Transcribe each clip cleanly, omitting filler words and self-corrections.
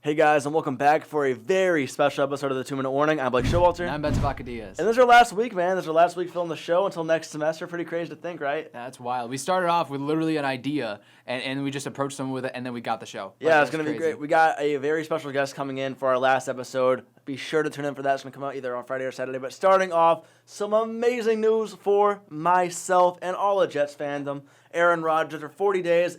Hey guys, and welcome back for a very special episode of the 2 Minute Warning. I'm Blake Showalter. And I'm Ben Tabacadias. And this is our last week, man. This is our last week filming the show until next semester. Pretty crazy to think, right? That's wild. We started off with literally an idea, and we just approached someone with it, and then we got the show. Yeah, it's going to be great. We got a very special guest coming in for our last episode. Be sure to tune in for that. It's going to come out either on Friday or Saturday. But starting off, some amazing news for myself and all of Jets fandom. Aaron Rodgers, for 40 days,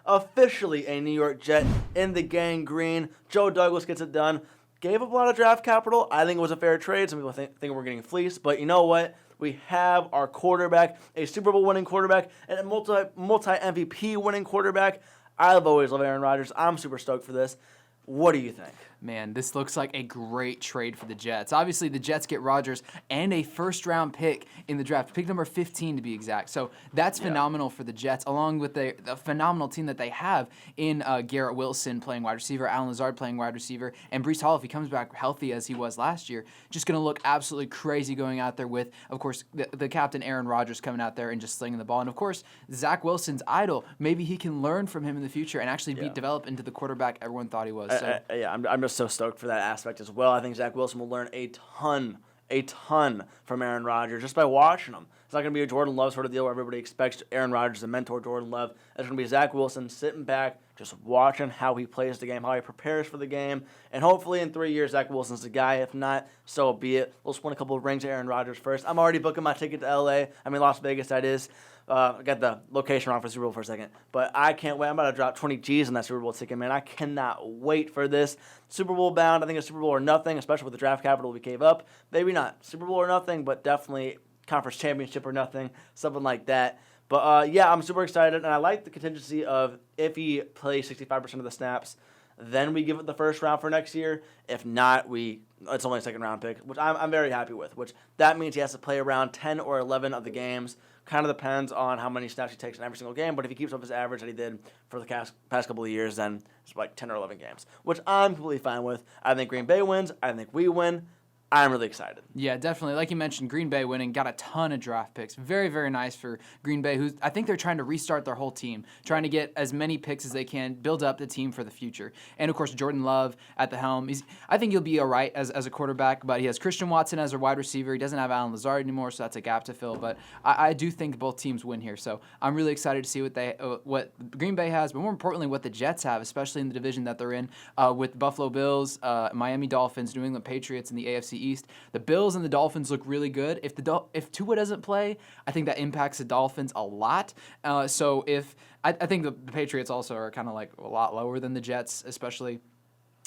officially a New York Jet in the gang green. Joe Douglas gets it done. Gave up a lot of draft capital. I think it was a fair trade. Some people think we're getting fleeced. But you know what? We have our quarterback, a Super Bowl winning quarterback, and a multi-MVP winning quarterback. I've always loved Aaron Rodgers. I'm super stoked for this. What do you think? Man, this looks like a great trade for the Jets. Obviously, the Jets get Rodgers and a first-round pick in the draft, pick number 15 to be exact. So that's phenomenal for the Jets, along with the phenomenal team that they have in Garrett Wilson playing wide receiver, Allen Lazard playing wide receiver, and Breece Hall, if he comes back healthy as he was last year, just going to look absolutely crazy going out there with, of course, the captain Aaron Rodgers coming out there and just slinging the ball. And, of course, Zach Wilson's idol. Maybe he can learn from him in the future and actually develop into the quarterback everyone thought he was. I'm just so stoked for that aspect as well. I think Zach Wilson will learn a ton from Aaron Rodgers just by watching him. It's not going to be a Jordan Love sort of deal where everybody expects Aaron Rodgers to mentor Jordan Love. It's going to be Zach Wilson sitting back, just watching how he plays the game, how he prepares for the game, and hopefully in 3 years, Zach Wilson's the guy. If not, so be it. We'll just win a couple of rings to Aaron Rodgers first. I'm already booking my ticket to Las Vegas, that is. I got the location wrong for Super Bowl for a second, but I can't wait. I'm about to drop 20 G's on that Super Bowl ticket, man. I cannot wait for this. Super Bowl bound. I think it's Super Bowl or nothing, especially with the draft capital we gave up. Maybe not Super Bowl or nothing, but definitely conference championship or nothing, something like that. But I'm super excited, and I like the contingency of if he plays 65% of the snaps, then we give it the first round for next year. If not, it's only a second round pick, which I'm very happy with, which that means he has to play around 10 or 11 of the games. Kind of depends on how many snaps he takes in every single game, but if he keeps up his average that he did for the past couple of years, then it's like 10 or 11 games, which I'm completely fine with. I think Green Bay wins. I think we win. I'm really excited. Yeah, definitely. Like you mentioned, Green Bay winning, got a ton of draft picks. Very, very nice for Green Bay, who I think they're trying to restart their whole team, trying to get as many picks as they can, build up the team for the future. And, of course, Jordan Love at the helm. I think he'll be all right as a quarterback, but he has Christian Watson as a wide receiver. He doesn't have Allen Lazard anymore, so that's a gap to fill. But I do think both teams win here. So I'm really excited to see what Green Bay has, but more importantly, what the Jets have, especially in the division that they're in with Buffalo Bills, Miami Dolphins, New England Patriots in the AFC East. The Bills and the Dolphins look really good. If Tua doesn't play, I think that impacts the Dolphins a lot. I think the Patriots also are kind of like a lot lower than the Jets, especially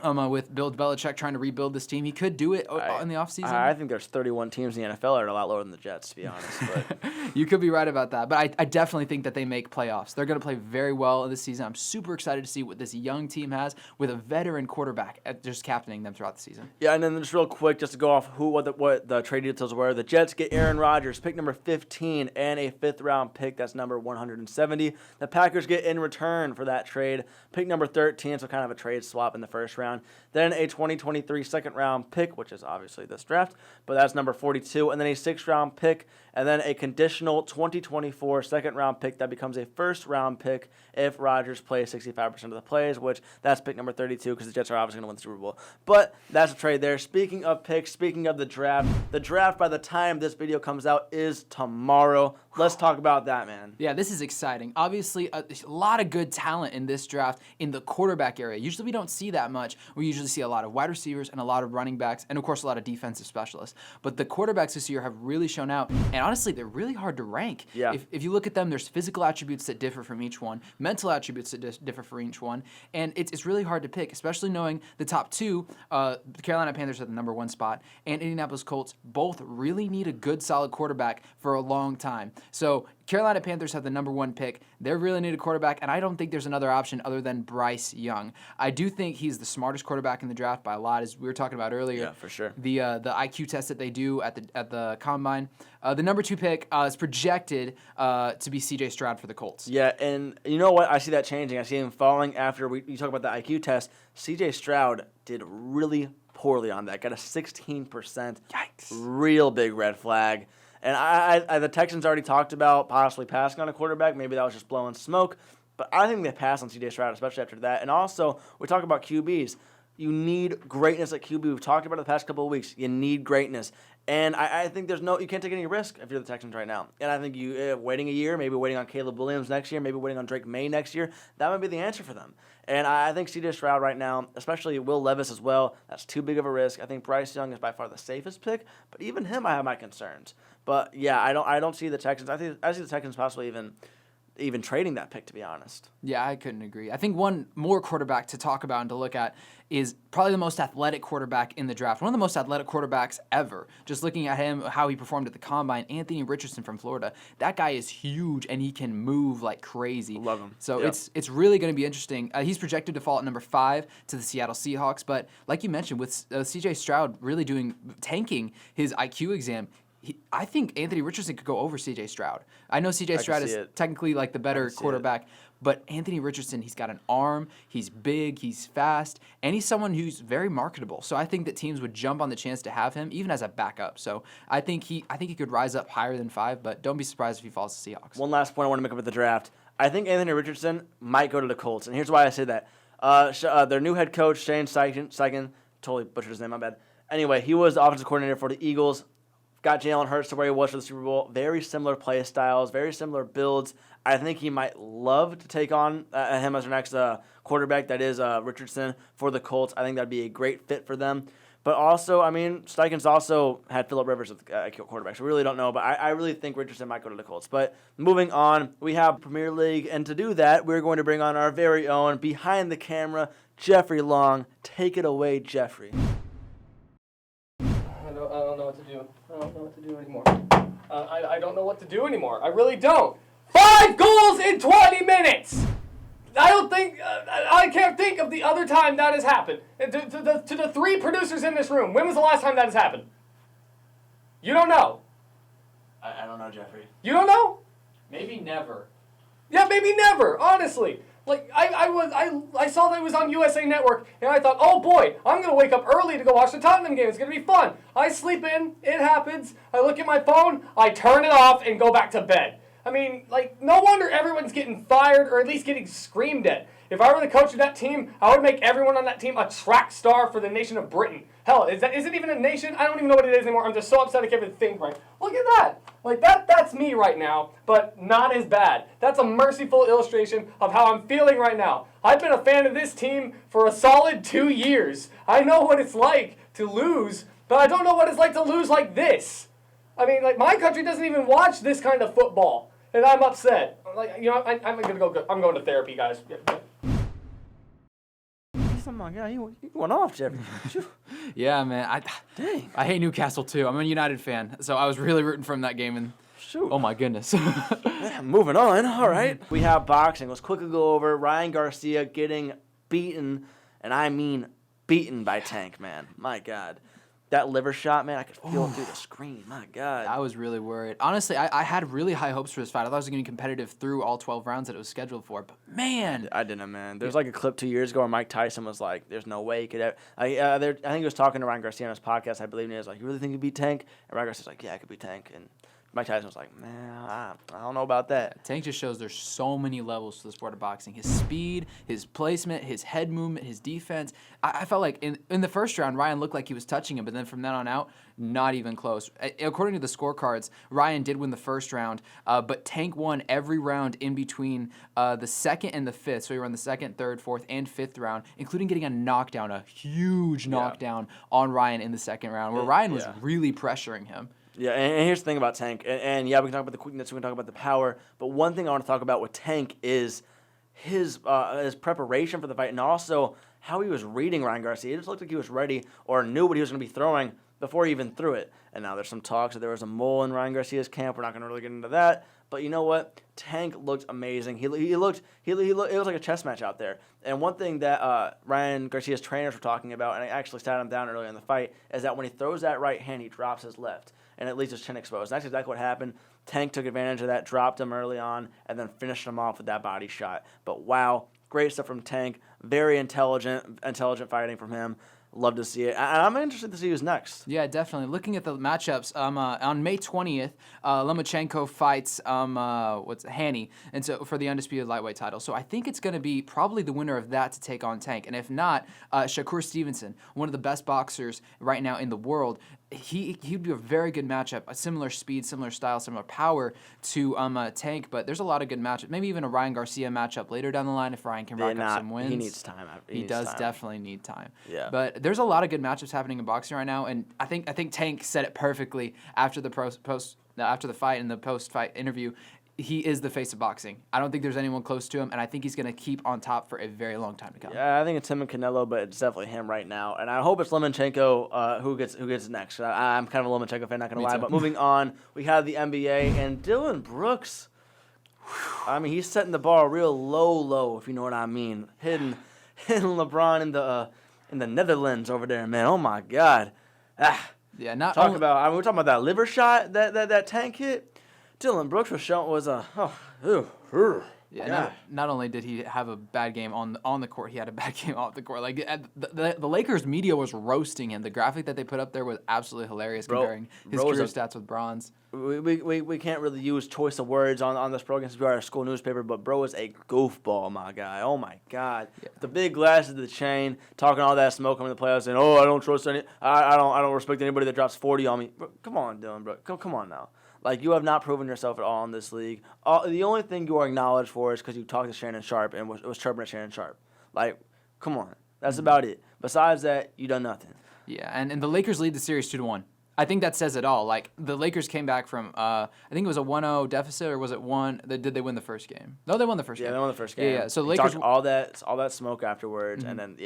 with Bill Belichick trying to rebuild this team. He could do it in the offseason. I think there's 31 teams in the NFL that are a lot lower than the Jets, to be honest. But you could be right about that. But I definitely think that they make playoffs. They're going to play very well this season. I'm super excited to see what this young team has with a veteran quarterback just captaining them throughout the season. Yeah, and then just real quick, just to go off what the trade details were. The Jets get Aaron Rodgers, pick number 15, and a fifth-round pick. That's number 170. The Packers get in return for that trade, pick number 13, so kind of a trade swap in the first round. Then a 2023 second-round pick, which is obviously this draft, but that's number 42, and then a sixth-round pick, and then a conditional 2024 second-round pick that becomes a first-round pick if Rodgers plays 65% of the plays, which that's pick number 32 because the Jets are obviously going to win the Super Bowl. But that's a trade there. Speaking of picks, speaking of the draft by the time this video comes out is tomorrow. Let's talk about that, man. Yeah, this is exciting. Obviously, a lot of good talent in this draft in the quarterback area. Usually we don't see that much. We usually see a lot of wide receivers and a lot of running backs and, of course, a lot of defensive specialists. But the quarterbacks this year have really shown out. And honestly, they're really hard to rank. Yeah. If you look at them, there's physical attributes that differ from each one, mental attributes that differ from each one. And it's really hard to pick, especially knowing the top two, the Carolina Panthers at the number 1 spot, and Indianapolis Colts both really need a good, solid quarterback for a long time. So Carolina Panthers have the number 1 pick. They really need a quarterback, and I don't think there's another option other than Bryce Young. I do think he's the smartest quarterback in the draft by a lot, as we were talking about earlier. Yeah, for sure. The IQ test that they do at the combine. The number 2 pick is projected to be C.J. Stroud for the Colts. Yeah, and you know what? I see that changing. I see him falling after you talk about the IQ test. C.J. Stroud did really poorly on that. Got a 16%. Yikes. Real big red flag. And the Texans already talked about possibly passing on a quarterback. Maybe that was just blowing smoke. But I think they pass on C.J. Stroud, especially after that. And also, we talk about QBs. You need greatness at QB. We've talked about it the past couple of weeks. You need greatness. And I think you can't take any risk if you're the Texans right now. And I think waiting a year, maybe waiting on Caleb Williams next year, maybe waiting on Drake May next year, that might be the answer for them. And I think C.J. Stroud right now, especially Will Levis as well, that's too big of a risk. I think Bryce Young is by far the safest pick, but even him, I have my concerns. But yeah, I don't see the Texans. I see the Texans possibly even trading that pick, to be honest. Yeah, I couldn't agree. I think one more quarterback to talk about and to look at is probably the most athletic quarterback in the draft. One of the most athletic quarterbacks ever. Just looking at him, how he performed at the Combine, Anthony Richardson from Florida. That guy is huge, and he can move like crazy. Love him. So Yep. it's really going to be interesting. He's projected to fall at number 5 to the Seattle Seahawks, but like you mentioned, with C.J. Stroud really tanking his IQ exam, I think Anthony Richardson could go over C.J. Stroud. I know C.J. Stroud is technically like the better quarterback, but Anthony Richardson, he's got an arm, he's big, he's fast, and he's someone who's very marketable. So I think that teams would jump on the chance to have him, even as a backup. So I think he could rise up higher than 5, but don't be surprised if he falls to Seahawks. One last point I want to make up with the draft. I think Anthony Richardson might go to the Colts, and here's why I say that. Their new head coach, Shane Steichen, totally butchered his name, my bad. Anyway, he was the offensive coordinator for the Eagles. Got Jalen Hurts to where he was for the Super Bowl. Very similar play styles, very similar builds. I think he might love to take on him as their next quarterback, that is Richardson, for the Colts. I think that'd be a great fit for them. But also, I mean, Steichen's also had Phillip Rivers as quarterback, so we really don't know. But I really think Richardson might go to the Colts. But moving on, we have Premier League, and to do that, we're going to bring on our very own, behind the camera, Jeffery Long. Take it away, Jeffrey. I don't know what to do. I don't know what to do anymore. I don't know what to do anymore. I really don't. 5 goals in 20 minutes! I don't think, I can't think of the other time that has happened. And to the 3 producers in this room, when was the last time that has happened? You don't know. I don't know, Jeffrey. You don't know? Maybe never. Yeah, maybe never, honestly. Like, I saw that it was on USA Network, and I thought, oh boy, I'm going to wake up early to go watch the Tottenham game. It's going to be fun. I sleep in, it happens. I look at my phone, I turn it off, and go back to bed. I mean, like, no wonder everyone's getting fired, or at least getting screamed at. If I were the coach of that team, I would make everyone on that team a track star for the nation of Britain. Hell, is it even a nation? I don't even know what it is anymore. I'm just so upset I can't even think right. Look at that. Like, that's me right now, but not as bad. That's a merciful illustration of how I'm feeling right now. I've been a fan of this team for a solid 2 years. I know what it's like to lose, but I don't know what it's like to lose like this. I mean, like, my country doesn't even watch this kind of football, and I'm upset. Like, you know, I'm going to therapy, guys. Oh my God, you went off, Jeffrey. Yeah, man. Dang. I hate Newcastle too. I'm a United fan, so I was really rooting for him that game. And Shoot. oh my goodness. Moving on. All right. We have boxing. Let's quickly go over Ryan Garcia getting beaten, and I mean beaten by Tank, man. My God. That liver shot, man, I could feel it through the screen. My God. I was really worried. Honestly, I had really high hopes for this fight. I thought it was going to be competitive through all 12 rounds that it was scheduled for. But, man. I didn't, man. There's like a clip 2 years ago where Mike Tyson was like, there's no way he could ever. I think he was talking to Ryan Garcia on his podcast, I believe, and he was like, you really think you beat Tank? And Ryan Garcia's like, yeah, I could beat Tank. And Mike Tyson was like, man, I don't know about that. Tank just shows there's so many levels to the sport of boxing. His speed, his placement, his head movement, his defense. I felt like in the first round, Ryan looked like he was touching him, but then from then on out, not even close. According to the scorecards, Ryan did win the first round, but Tank won every round in between the second and the fifth. So he won the second, third, fourth, and fifth round, including getting a knockdown, a huge knockdown on Ryan in the second round, where Ryan was really pressuring him. Yeah, and here's the thing about Tank, and yeah, we can talk about the quickness, we can talk about the power, but one thing I want to talk about with Tank is his preparation for the fight, and also how he was reading Ryan Garcia. It just looked like he was ready or knew what he was going to be throwing before he even threw it. And now there's some talks that there was a mole in Ryan Garcia's camp. We're not going to really get into that, but you know what? Tank looked amazing. It was like a chess match out there. And one thing that Ryan Garcia's trainers were talking about, and I actually sat him down earlier in the fight, is that when he throws that right hand, he drops his left, and it leaves his chin exposed. And that's exactly what happened. Tank took advantage of that, dropped him early on, and then finished him off with that body shot. But wow, great stuff from Tank. Very intelligent fighting from him. Love to see it. And I'm interested to see who's next. Yeah, definitely. Looking at the matchups, on May 20th, Lomachenko fights Haney, and so for the undisputed lightweight title. So I think it's going to be probably the winner of that to take on Tank, and if not, Shakur Stevenson, one of the best boxers right now in the world. He'd be a very good matchup, a similar speed, similar style, similar power to Tank, but there's a lot of good matchups. Maybe even a Ryan Garcia matchup later down the line if Ryan can rack up some wins. He needs time. He does definitely need time. Yeah. But there's a lot of good matchups happening in boxing right now, and I think Tank said it perfectly after after the fight and the post-fight interview. He is the face of boxing. I don't think there's anyone close to him, and I think he's going to keep on top for a very long time to come. Yeah, I think it's him and Canelo, but it's definitely him right now. And I hope it's Lomachenko who gets next. I'm kind of a Lomachenko fan, not going to lie. too. But moving on, we have the NBA, and Dillon Brooks. I mean, he's setting the bar real low, if you know what I mean. Hitting LeBron in the Netherlands over there, man. Oh, my God. Yeah, we're talking about that liver shot that Tank hit. Dillon Brooks not only did he have a bad game on the court, he had a bad game off the court. Like the Lakers media was roasting him. The graphic that they put up there was absolutely hilarious, comparing his career stats with Bron's. We can't really use choice of words on this program since we are a school newspaper, but bro is a goofball, my guy. Oh my God, the big glasses, the chain, talking all that smoke coming in the playoffs, saying, "Oh, I don't trust I don't respect anybody that drops 40 on me." Bro, come on, Dillon, bro, come on now. Like, you have not proven yourself at all in this league. The only thing you are acknowledged for is because you talked to Shannon Sharp and was chirping at Shannon Sharp. Like, come on. That's about it. Besides that, you done nothing. Yeah, and the Lakers lead the series 2-1. I think that says it all. Like, the Lakers came back from, I think it was a 1-0 deficit, or was it 1? Did they win the first game? No, they won the first game. Yeah, they won the first game. Yeah. So Lakers all that smoke afterwards, and then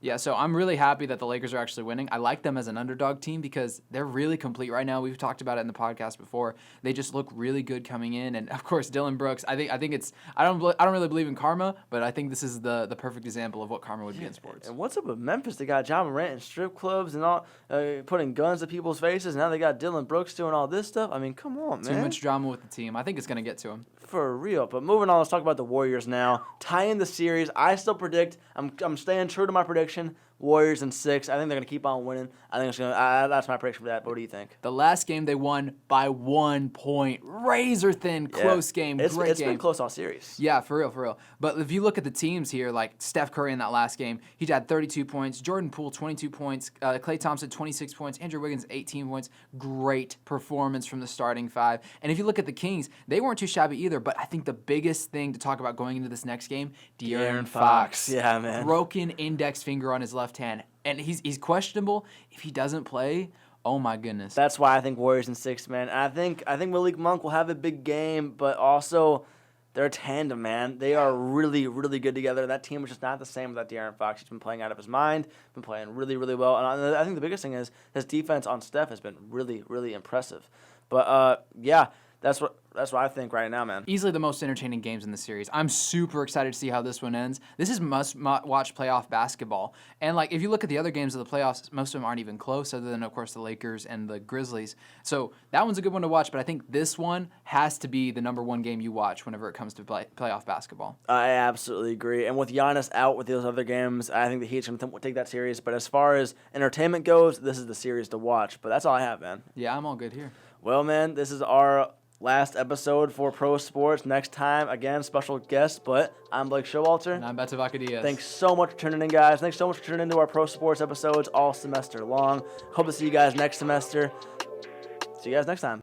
Yeah, so I'm really happy that the Lakers are actually winning. I like them as an underdog team because they're really complete right now. We've talked about it in the podcast before. They just look really good coming in, and of course Dillon Brooks. I think it's I don't really believe in karma, but I think this is the perfect example of what karma would be in sports. And what's up with Memphis? They got Ja Morant in strip clubs and all, putting guns at people's faces. Now they got Dillon Brooks doing all this stuff. I mean, come on, man. Too much drama with the team. I think it's gonna get to him. For real. But moving on, let's talk about the Warriors now. Tying the series. I still predict. I'm staying true to my prediction. Warriors in 6. I think they're going to keep on winning. I think it's going to. That's my prediction for that. But what do you think? The last game they won by 1 point. Razor thin, close game. It's Great game. Been close all series. Yeah, for real. But if you look at the teams here, like Steph Curry in that last game, he had 32 points. Jordan Poole, 22 points. Klay Thompson, 26 points. Andrew Wiggins, 18 points. Great performance from the starting 5. And if you look at the Kings, they weren't too shabby either. But I think the biggest thing to talk about going into this next game, De'Aaron Fox. Yeah, man. Broken index finger on his left hand. And he's questionable. If he doesn't play, oh my goodness. That's why I think Warriors in 6, man. And I think Malik Monk will have a big game, but also they're a tandem, man. They are really, really good together. That team is just not the same without De'Aaron Fox. He's been playing out of his mind, been playing really, really well. And I think the biggest thing is his defense on Steph has been really, really impressive. But that's what I think right now, man. Easily the most entertaining games in the series. I'm super excited to see how this one ends. This is must-watch playoff basketball. And, like, if you look at the other games of the playoffs, most of them aren't even close, other than, of course, the Lakers and the Grizzlies. So that one's a good one to watch, but I think this one has to be the number 1 game you watch whenever it comes to playoff basketball. I absolutely agree. And with Giannis out with those other games, I think the Heat's going to take that series. But as far as entertainment goes, this is the series to watch. But that's all I have, man. Yeah, I'm all good here. Well, man, this is our last episode for Pro Sports. Next time, again, special guest, but I'm Blake Showalter. And I'm Beto Vacadillas. Thanks so much for tuning in, guys. Thanks so much for tuning into our Pro Sports episodes all semester long. Hope to see you guys next semester. See you guys next time.